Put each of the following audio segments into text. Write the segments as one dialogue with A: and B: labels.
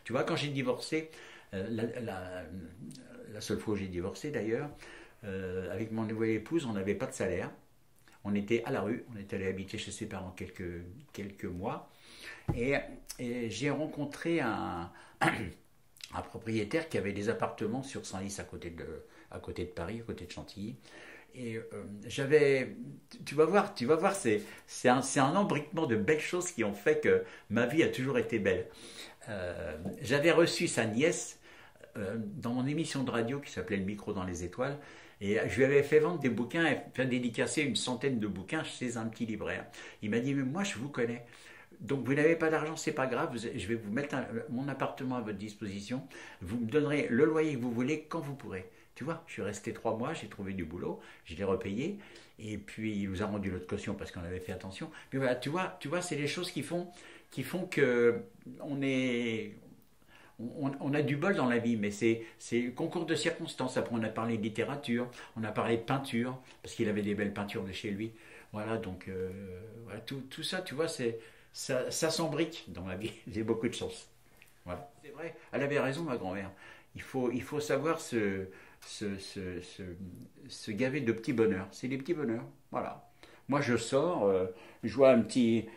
A: Tu vois, quand j'ai divorcé, la seule fois où j'ai divorcé d'ailleurs, avec mon nouvelle épouse, on n'avait pas de salaire. On était à la rue, on était allé habiter chez ses parents quelques mois. Et, et j'ai rencontré un propriétaire qui avait des appartements sur Senlis à côté de Paris, à côté de Chantilly. Et tu vas voir, c'est un embriquement de belles choses qui ont fait que ma vie a toujours été belle. J'avais reçu sa nièce dans mon émission de radio qui s'appelait Le micro dans les étoiles. Et je lui avais fait vendre des bouquins, et fait dédicacer une centaine de bouquins chez un petit libraire. Il m'a dit, mais moi je vous connais. Donc vous n'avez pas d'argent, c'est pas grave, je vais vous mettre mon appartement à votre disposition. Vous me donnerez le loyer que vous voulez quand vous pourrez. Tu vois, je suis resté 3 mois, j'ai trouvé du boulot, je l'ai repayé, et puis il nous a rendu notre caution parce qu'on avait fait attention. Mais voilà, tu vois, c'est les choses qui font que on a du bol dans la vie, mais c'est concours de circonstances. Après, on a parlé de littérature, on a parlé de peinture, parce qu'il avait des belles peintures de chez lui. Voilà, donc voilà, tout ça, tu vois, ça s'embrique dans ma vie. J'ai beaucoup de chance. Voilà. C'est vrai, elle avait raison, ma grand-mère. Il faut savoir se, se, se, se gaver de petits bonheurs. C'est des petits bonheurs. Voilà. Moi, je sors, je vois un petit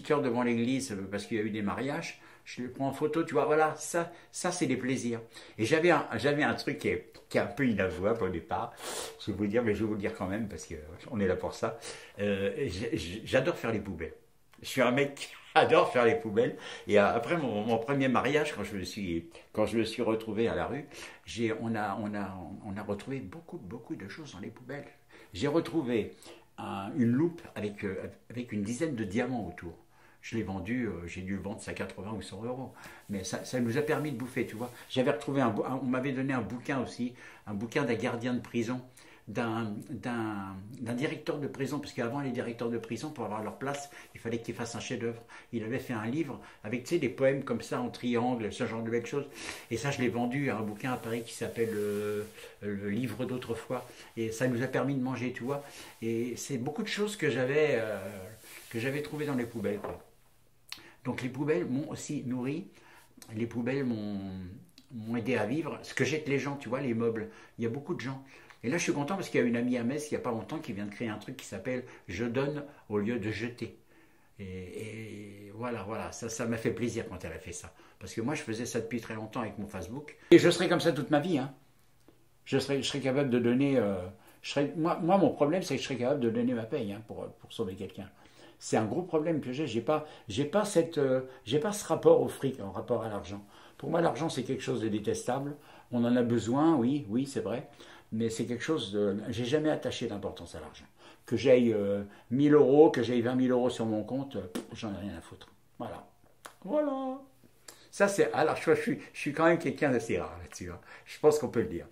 A: cœur devant l'église parce qu'il y a eu des mariages. Je le prends en photo, tu vois, voilà, ça c'est des plaisirs. Et j'avais un truc qui est un peu inavouable au départ, je vais vous le dire, mais je vais vous le dire quand même, parce qu'on est là pour ça. J'adore faire les poubelles. Je suis un mec qui adore faire les poubelles. Et après mon premier mariage, quand je me suis retrouvé à la rue, on a retrouvé beaucoup de choses dans les poubelles. J'ai retrouvé une loupe avec une dizaine de diamants autour. Je l'ai vendu, j'ai dû le vendre ça 80 ou 100 euros. Mais ça nous a permis de bouffer, tu vois. J'avais retrouvé on m'avait donné un bouquin aussi, un bouquin d'un gardien de prison, d'un directeur de prison, parce qu'avant les directeurs de prison, pour avoir leur place, il fallait qu'ils fassent un chef-d'œuvre. Il avait fait un livre avec, tu sais, des poèmes comme ça en triangle, ce genre de belles choses. Et ça, je l'ai vendu à un bouquin à Paris qui s'appelle le livre d'autrefois. Et ça nous a permis de manger, tu vois. Et c'est beaucoup de choses que j'avais trouvées dans les poubelles, quoi. Donc les poubelles m'ont aussi nourri, les poubelles m'ont aidé à vivre. Ce que jettent les gens, tu vois, les meubles. Il y a beaucoup de gens. Et là, je suis content parce qu'il y a une amie à Metz, il n'y a pas longtemps, qui vient de créer un truc qui s'appelle «Je donne au lieu de jeter». Et voilà, ça m'a fait plaisir quand elle a fait ça. Parce que moi, je faisais ça depuis très longtemps avec mon Facebook. Et je serai comme ça toute ma vie, hein. Je serai capable de donner... moi, mon problème, c'est que je serais capable de donner ma paye, hein, pour sauver quelqu'un. C'est un gros problème que j'ai. J'ai pas ce rapport au fric, en rapport à l'argent. Pour moi, l'argent, c'est quelque chose de détestable. On en a besoin, oui, c'est vrai. Mais c'est quelque chose de... J'ai jamais attaché d'importance à l'argent. Que j'aille 1000 euros, que j'aille 20 000 euros sur mon compte, j'en ai rien à foutre. Voilà. Ça, c'est... Alors, je suis quand même quelqu'un d'assez rare là-dessus, hein. Je pense qu'on peut le dire.